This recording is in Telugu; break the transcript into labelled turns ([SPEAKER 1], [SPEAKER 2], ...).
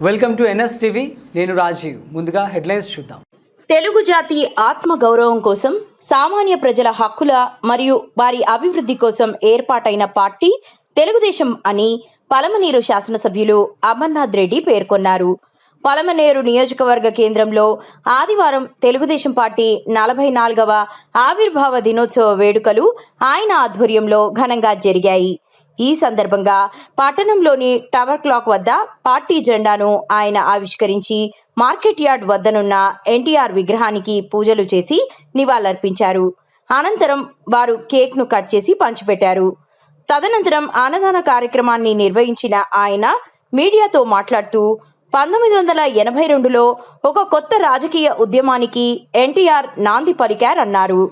[SPEAKER 1] Welcome to NS TV. నేను రాజీవ్. ముందుగా హెడ్లైన్స్ చూద్దాం.
[SPEAKER 2] తెలుగు జాతి ఆత్మ గౌరవం కోసం, సామాన్య ప్రజల హక్కుల మరియు వారి అభివృద్ధి కోసం ఏర్పాటైన పార్టీ తెలుగుదేశం అని పలమనేరు శాసనసభ్యులు అమర్నాథ్ రెడ్డి పేర్కొన్నారు. పలమనేరు నియోజకవర్గ కేంద్రంలో ఆదివారం తెలుగుదేశం పార్టీ 44వ ఆవిర్భావ దినోత్సవ వేడుకలు ఆయన ఆధ్వర్యంలో ఘనంగా జరిగాయి. ఈ సందర్భంగా పట్టణంలోని టవర్ క్లాక్ వద్ద పార్టీ జెండాను ఆయన ఆవిష్కరించి మార్కెట్ యార్డ్ వద్దనున్న ఎన్టీఆర్ విగ్రహానికి పూజలు చేసి నివాళులర్పించారు. అనంతరం వారు కేక్ను కట్ చేసి పంచిపెట్టారు. తదనంతరం అన్నదాన కార్యక్రమాన్ని నిర్వహించిన ఆయన మీడియాతో మాట్లాడుతూ 1982లో ఒక కొత్త రాజకీయ ఉద్యమానికి ఎన్టీఆర్ నాంది పలికారన్నారు.